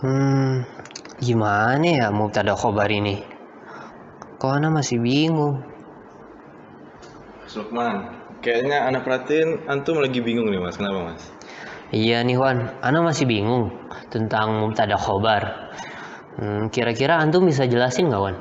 Hmm, Gimana ya mubtada khobar ini? Kok Ana masih bingung? Mas Lukman, kayaknya anak perhatiin antum lagi bingung nih mas, kenapa mas? Iya nih Wan, Ana masih bingung tentang mubtada khobar. Kira-kira antum bisa jelasin nggak Wan?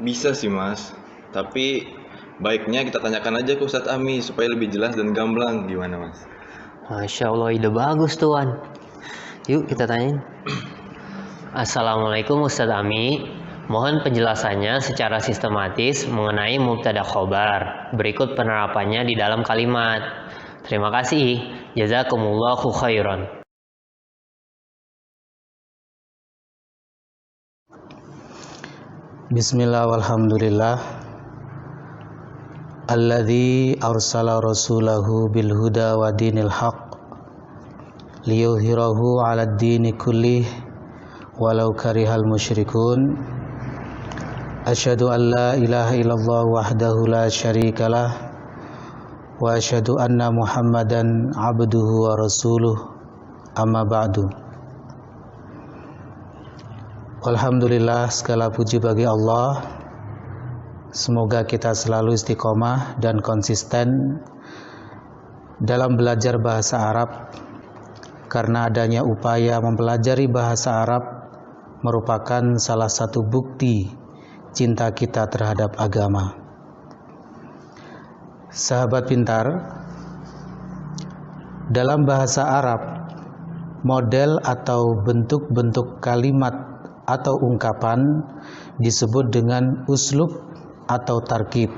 Bisa sih mas, tapi baiknya kita tanyakan aja ke Ustadz Ami supaya lebih jelas dan gamblang gimana mas? Masya Allah, ide bagus tuh Wan. Yuk kita tanyain. Assalamualaikum Ustadz Ami. Mohon penjelasannya secara sistematis mengenai mubtada khobar. Berikut penerapannya di dalam kalimat. Terima kasih. Jazakumullahu khairan. Bismillah walhamdulillah Alladzi arsala rasulahu bil huda wa dinil haq liyuhhirahu 'alad dini kullih walau karihal musyrikun. Asyhadu an la ilaha illallah wahdahu la syarikalah wa asyhadu anna Muhammadan 'abduhu wa rasuluh. Amma ba'du. Alhamdulillah, segala puji bagi Allah. Semoga kita selalu istiqomah dan konsisten dalam belajar bahasa Arab, karena adanya upaya mempelajari bahasa Arab merupakan salah satu bukti cinta kita terhadap agama. Sahabat pintar, dalam bahasa Arab, model atau bentuk-bentuk kalimat atau ungkapan disebut dengan uslub atau tarkib.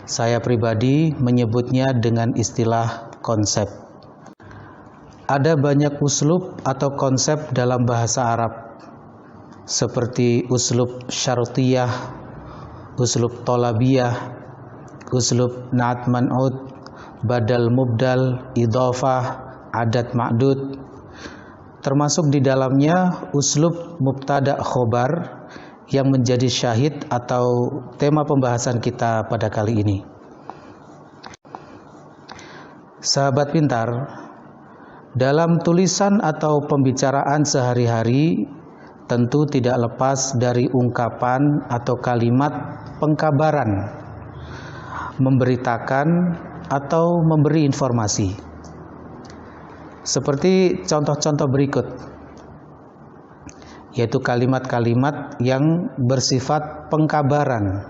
Saya pribadi menyebutnya dengan istilah konsep. Ada banyak uslub atau konsep dalam bahasa Arab, seperti uslub syartiyah, uslub tolabiyah, uslub na'at man'ud, badal mubdal, idhofah, adat ma'dud. Termasuk di dalamnya uslub mubtada khobar yang menjadi syahid atau tema pembahasan kita pada kali ini. Sahabat pintar, dalam tulisan atau pembicaraan sehari-hari tentu tidak lepas dari ungkapan atau kalimat pengkabaran, memberitakan atau memberi informasi. Seperti contoh-contoh berikut, yaitu kalimat-kalimat yang bersifat pengkabaran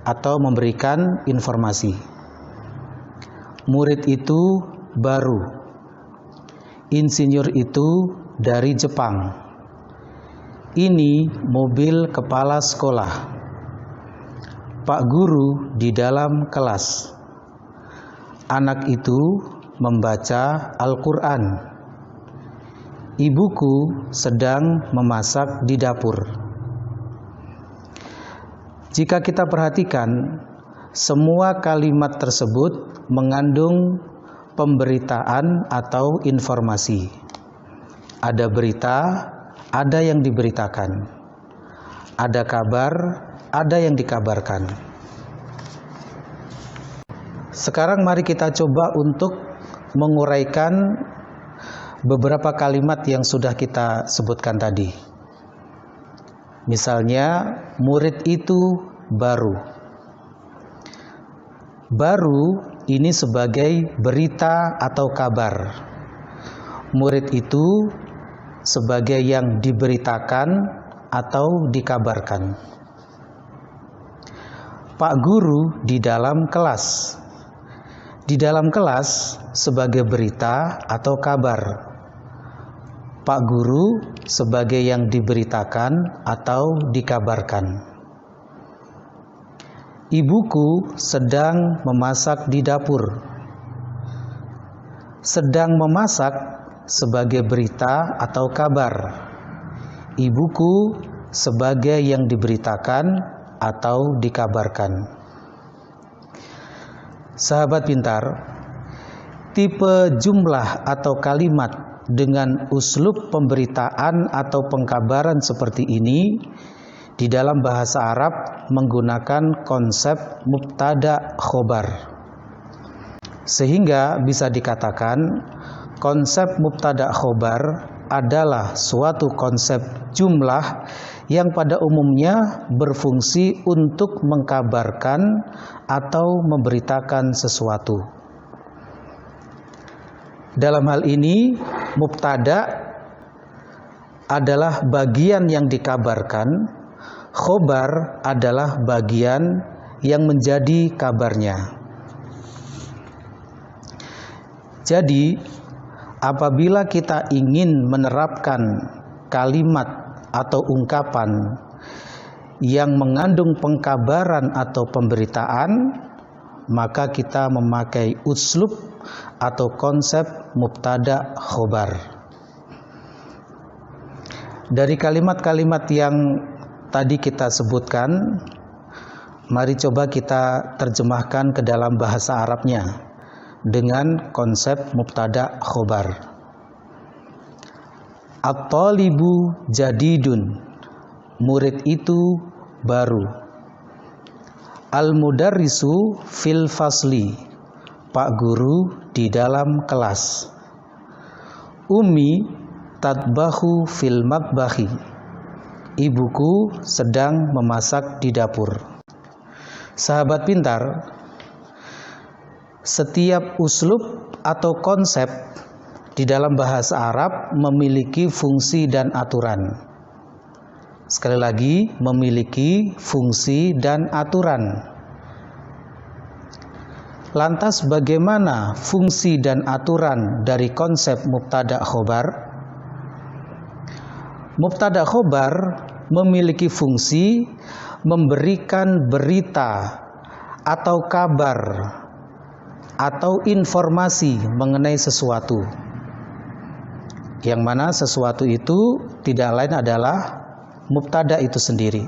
atau memberikan informasi. Murid itu baru. Insinyur itu dari Jepang. Ini mobil kepala sekolah. Pak guru di dalam kelas. Anak itu membaca Al-Quran. Ibuku sedang memasak di dapur. Jika kita perhatikan, semua kalimat tersebut mengandung pemberitaan atau informasi. Ada berita, ada yang diberitakan. Ada kabar, ada yang dikabarkan. Sekarang mari kita coba untuk menguraikan beberapa kalimat yang sudah kita sebutkan tadi. Misalnya, murid itu baru. Baru ini sebagai berita atau kabar. Murid itu sebagai yang diberitakan atau dikabarkan. Pak guru di dalam kelas. Di dalam kelas sebagai berita atau kabar. Pak guru sebagai yang diberitakan atau dikabarkan. Ibuku sedang memasak di dapur. Sedang memasak sebagai berita atau kabar. Ibuku sebagai yang diberitakan atau dikabarkan. Sahabat pintar, tipe jumlah atau kalimat dengan uslub pemberitaan atau pengkabaran seperti ini di dalam bahasa Arab menggunakan konsep mubtada khobar. Sehingga bisa dikatakan konsep mubtada khobar adalah suatu konsep jumlah yang pada umumnya berfungsi untuk mengkabarkan atau memberitakan sesuatu. Dalam hal ini, mubtada adalah bagian yang dikabarkan, khobar adalah bagian yang menjadi kabarnya. Jadi, apabila kita ingin menerapkan kalimat atau ungkapan yang mengandung pengkabaran atau pemberitaan, maka kita memakai uslub atau konsep mubtada khobar. Dari kalimat-kalimat yang tadi kita sebutkan, mari coba kita terjemahkan ke dalam bahasa Arabnya dengan konsep mubtada khobar. At-talibu jadidun, murid itu baru. Al-mudarrisu fil fasli, pak guru di dalam kelas. Ummi tatbahu fil matbahi, ibuku sedang memasak di dapur. Sahabat pintar, setiap uslub atau konsep di dalam bahasa Arab memiliki fungsi dan aturan. Sekali lagi, memiliki fungsi dan aturan. Lantas bagaimana fungsi dan aturan dari konsep mubtada khobar? Mubtada khobar memiliki fungsi memberikan berita atau kabar atau informasi mengenai sesuatu, yang mana sesuatu itu tidak lain adalah mubtada itu sendiri.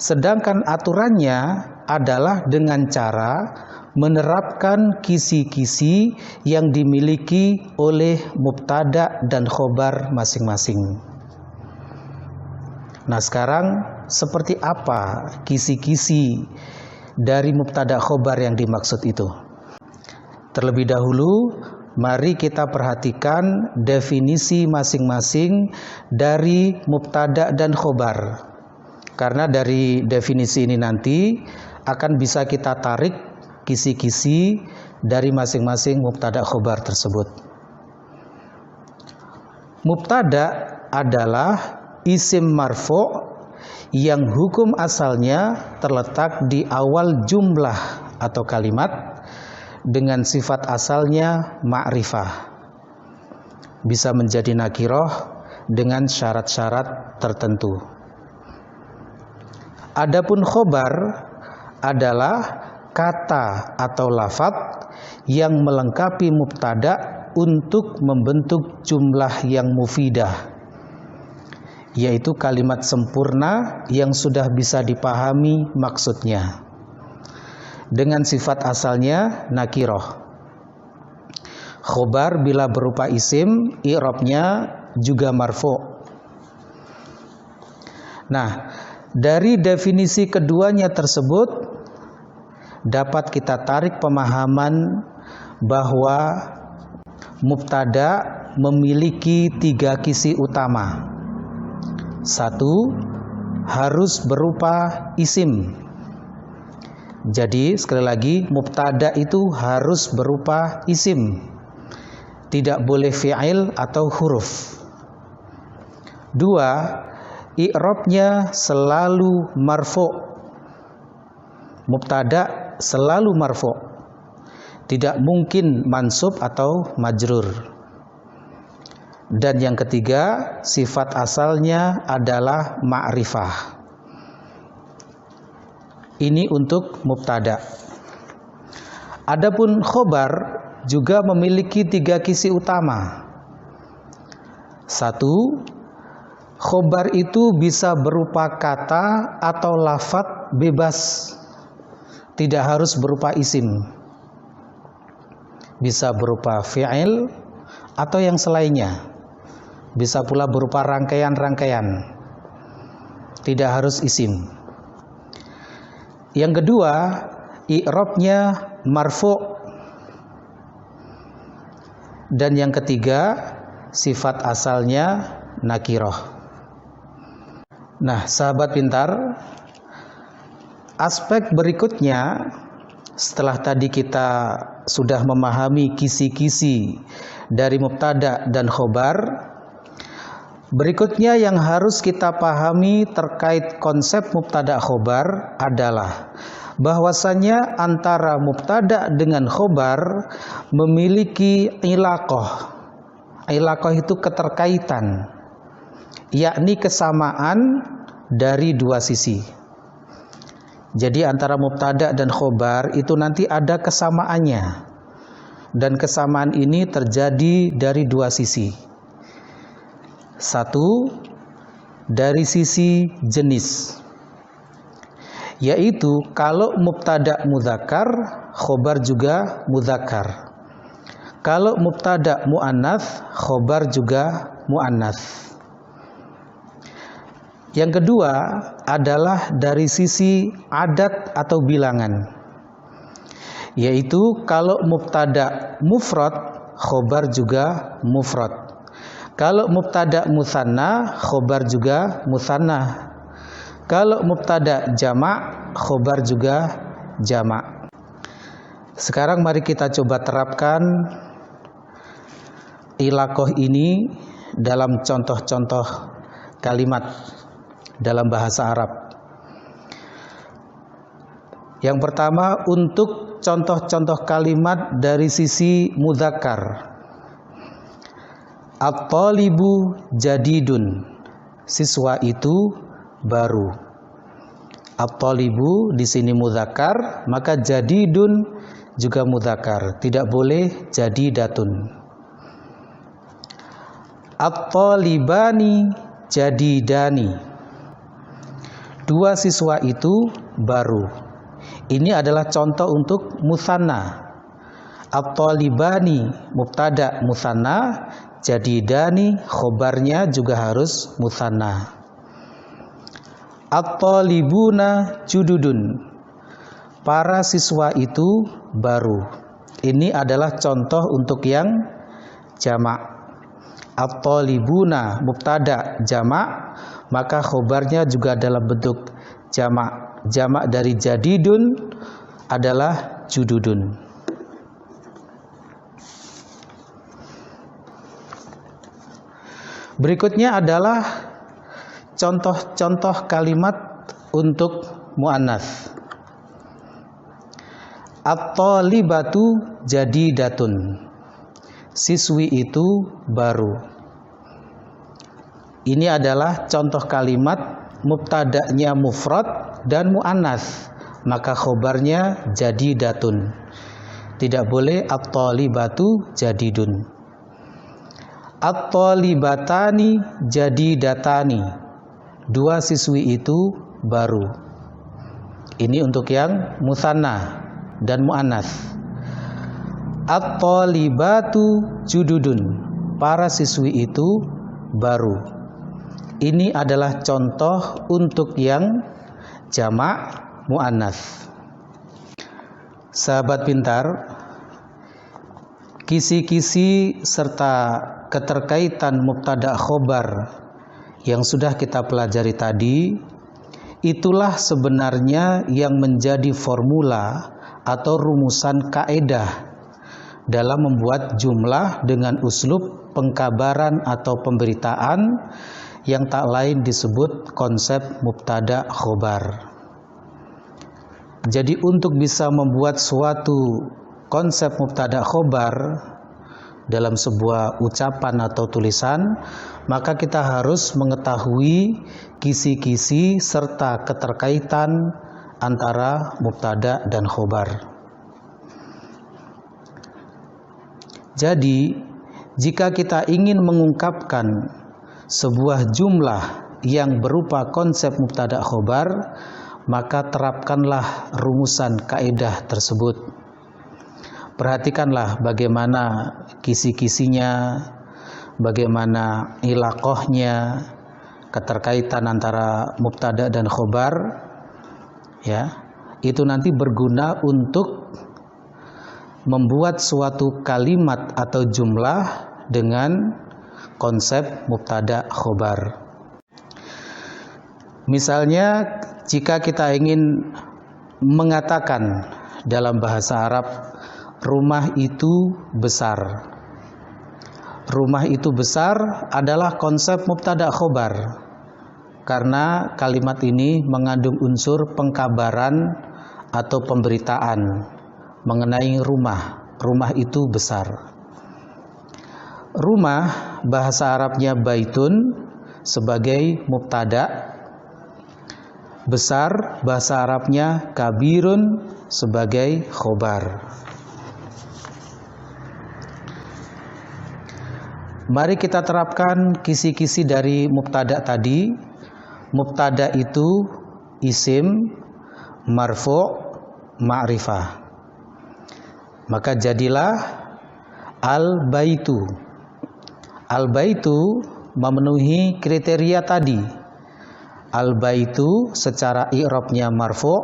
Sedangkan aturannya adalah dengan cara menerapkan kisi-kisi yang dimiliki oleh mubtada dan khobar masing-masing. Nah, sekarang seperti apa kisi-kisi dari mubtada khobar yang dimaksud itu? Terlebih dahulu, mari kita perhatikan definisi masing-masing dari mubtada dan khobar. Karena dari definisi ini nanti akan bisa kita tarik kisi-kisi dari masing-masing mubtada khobar tersebut. Mubtada adalah isim marfu' yang hukum asalnya terletak di awal jumlah atau kalimat dengan sifat asalnya ma'rifah. Bisa menjadi nakiroh dengan syarat-syarat tertentu. Adapun khobar adalah kata atau lafaz yang melengkapi mubtada untuk membentuk jumlah yang mufidah, yaitu kalimat sempurna yang sudah bisa dipahami maksudnya, dengan sifat asalnya nakiroh. Khobar bila berupa isim, i'rabnya juga marfu'. Nah, dari definisi keduanya tersebut dapat kita tarik pemahaman bahwa mubtada memiliki 3 kisi utama. 1, harus berupa isim. Jadi sekali lagi, mubtada itu harus berupa isim, tidak boleh fi'il atau huruf. 2, i'rabnya selalu marfu'. Mubtada selalu marfu', tidak mungkin mansub atau majrur. Dan yang ketiga, sifat asalnya adalah ma'rifah. Ini untuk mubtada. Adapun khobar juga memiliki 3 kisi utama. 1, khobar itu bisa berupa kata atau lafaz bebas, tidak harus berupa isim. Bisa berupa fi'il atau yang selainnya. Bisa pula berupa rangkaian-rangkaian, tidak harus isim. Yang kedua, i'rabnya marfu'. Dan yang ketiga, sifat asalnya nakiroh. Nah, sahabat pintar, aspek berikutnya setelah tadi kita sudah memahami kisi-kisi dari mubtada dan khobar, berikutnya yang harus kita pahami terkait konsep mubtada khobar adalah bahwasanya antara mubtada dengan khobar memiliki ilaqah. Ilaqah itu keterkaitan, yakni kesamaan dari dua sisi. Jadi antara mubtada dan khobar itu nanti ada kesamaannya, dan kesamaan ini terjadi dari dua sisi. Satu, dari sisi jenis, yaitu kalau mubtada mudzakkar, khobar juga mudzakkar. Kalau mubtada muannats, khobar juga muannats. Yang kedua adalah dari sisi adat atau bilangan, yaitu kalau mubtada mufrad, khobar juga mufrad. Kalau mubtada musanna, khobar juga musanna. Kalau mubtada jamak, khobar juga jamak. Sekarang mari kita coba terapkan ilaqah ini dalam contoh-contoh kalimat dalam bahasa Arab. Yang pertama, untuk contoh-contoh kalimat dari sisi mudzakkar. At-talibu jadidun, siswa itu baru. At-talibu di sini mudzakkar, maka jadidun juga mudzakkar, tidak boleh jadidatun. At-talibani jadidani, dua siswa itu baru. Ini adalah contoh untuk musanna. At-talibani mubtada musanna, jadidani khobarnya juga harus musanna. At-talibuna jududun, para siswa itu baru. Ini adalah contoh untuk yang jamak. At-talibuna mubtada jamak, maka khobarnya juga dalam bentuk jamak. Jamak dari jadidun adalah jududun. Berikutnya adalah contoh-contoh kalimat untuk muannats. At-talibatu jadidatun, siswi itu baru. Ini adalah contoh kalimat mubtada'nya mufrad dan muannats, maka khobarnya jadidatun. Tidak boleh at-talibatu jadidun. At-talibatani jadidatani, dua siswi itu baru. Ini untuk yang musanna dan muannats. At-talibatu jududun, para siswi itu baru. Ini adalah contoh untuk yang jamak muannats. Sahabat pintar, kisi-kisi serta keterkaitan mubtada khobar yang sudah kita pelajari tadi, itulah sebenarnya yang menjadi formula atau rumusan kaedah dalam membuat jumlah dengan uslub pengkabaran atau pemberitaan yang tak lain disebut konsep mubtada khobar. Jadi untuk bisa membuat suatu konsep mubtada khobar dalam sebuah ucapan atau tulisan, maka kita harus mengetahui kisi-kisi serta keterkaitan antara mubtada dan khobar. Jadi, jika kita ingin mengungkapkan sebuah jumlah yang berupa konsep mubtada khobar, maka terapkanlah rumusan kaidah tersebut. Perhatikanlah bagaimana kisi-kisinya, bagaimana ilaqahnya, keterkaitan antara mubtada dan khobar, ya, itu nanti berguna untuk membuat suatu kalimat atau jumlah dengan konsep mubtada khobar. Misalnya jika kita ingin mengatakan dalam bahasa Arab, rumah itu besar. Rumah itu besar adalah konsep mubtada khobar, karena kalimat ini mengandung unsur pengkabaran atau pemberitaan mengenai rumah. Rumah itu besar. Rumah bahasa Arabnya baitun sebagai mubtada. Besar bahasa Arabnya kabirun sebagai khobar. Mari kita terapkan kisi-kisi dari mubtada tadi. Mubtada itu isim, marfu', ma'rifah. Maka jadilah al-baitu. Al-baitu memenuhi kriteria tadi. Al-baitu secara i'rabnya marfu',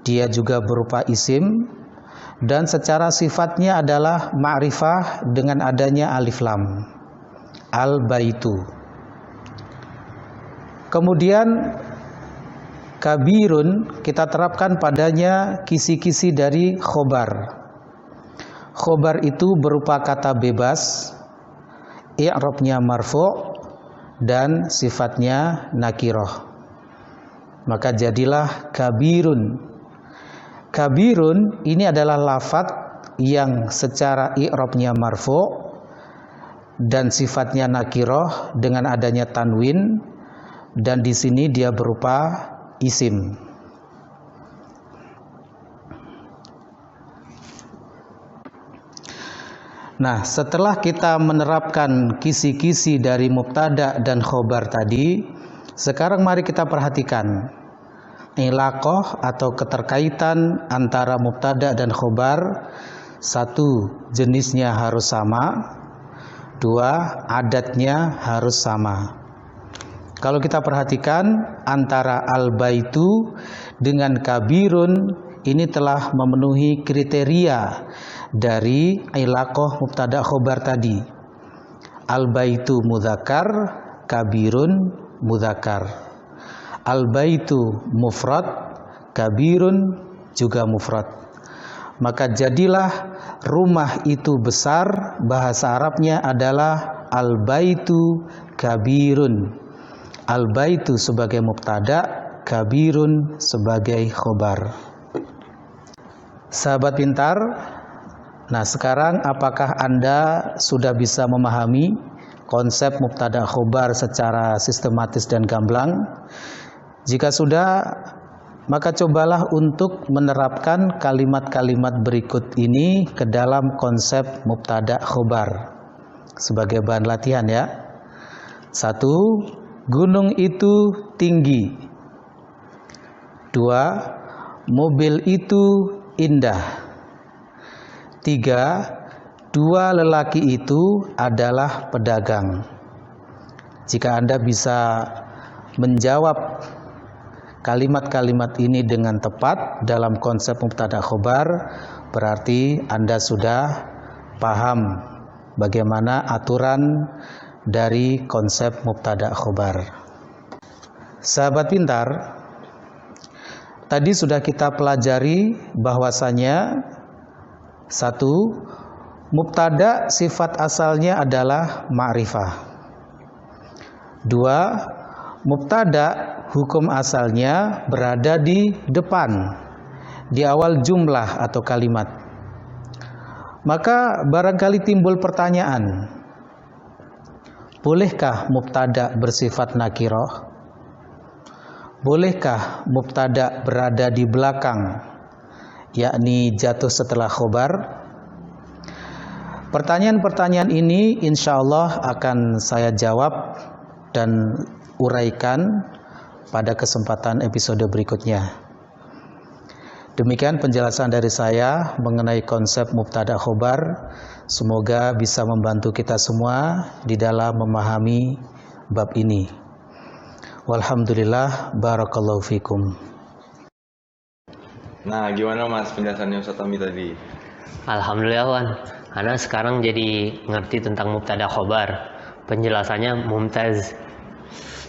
dia juga berupa isim, dan secara sifatnya adalah ma'rifah dengan adanya alif lam. Al-baitu. Kemudian kabirun kita terapkan padanya kisi-kisi dari khobar. Khobar itu berupa kata bebas, i'rabnya marfu' dan sifatnya nakiroh. Maka jadilah kabirun. Kabirun ini adalah lafadz yang secara i'rabnya marfu' dan sifatnya nakiroh dengan adanya tanwin, dan di sini dia berupa isim. Nah, setelah kita menerapkan kisi-kisi dari mubtada dan khobar tadi, sekarang mari kita perhatikan ilaqah atau keterkaitan antara mubtada dan khobar. Satu, jenisnya harus sama. Dua, adatnya harus sama. Kalau kita perhatikan antara al-baitu dengan kabirun, ini telah memenuhi kriteria dari ilaqah mubtada khobar tadi. Al-baitu mudzakkar, kabirun mudzakkar. Al-baitu mufrad, kabirun juga mufrad. Maka jadilah rumah itu besar, bahasa Arabnya adalah al-baitu kabirun. Al-baitu sebagai mubtada, kabirun sebagai khobar. Sahabat pintar, nah sekarang apakah Anda sudah bisa memahami konsep mubtada khobar secara sistematis dan gamblang? Jika sudah, maka cobalah untuk menerapkan kalimat-kalimat berikut ini ke dalam konsep mubtada khobar sebagai bahan latihan ya. 1. Gunung itu tinggi. 2. Mobil itu indah. 3. Dua lelaki itu adalah pedagang. Jika Anda bisa menjawab kalimat-kalimat ini dengan tepat dalam konsep mubtada khobar, berarti Anda sudah paham bagaimana aturan dari konsep mubtada khobar. Sahabat pintar, tadi sudah kita pelajari bahwasanya 1. Mubtada sifat asalnya adalah ma'rifah. 2. Mubtada hukum asalnya berada di depan, di awal jumlah atau kalimat. Maka barangkali timbul pertanyaan, bolehkah mubtada bersifat nakiroh? Bolehkah mubtada berada di belakang, yakni jatuh setelah khobar? Pertanyaan-pertanyaan ini insya Allah akan saya jawab dan uraikan pada kesempatan episode berikutnya. Demikian penjelasan dari saya mengenai konsep mubtada khobar. Semoga bisa membantu kita semua di dalam memahami bab ini. Walhamdulillah, barakallahu fikum. Nah, gimana Mas penjelasannya Ustaz Ami tadi? Alhamdulillah Wan, Ana sekarang jadi ngerti tentang mubtada khobar. Penjelasannya mumtaz.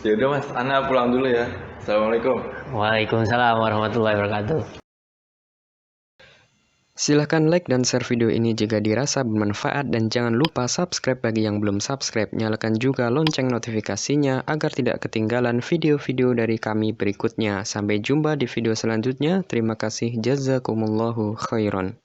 Ya udah Mas, ana pulang dulu ya. Assalamualaikum. Waalaikumsalam warahmatullahi wabarakatuh. Silahkan like dan share video ini jika dirasa bermanfaat dan jangan lupa subscribe bagi yang belum subscribe. Nyalakan juga lonceng notifikasinya agar tidak ketinggalan video-video dari kami berikutnya. Sampai jumpa di video selanjutnya. Terima kasih. Jazakumullahu khairan.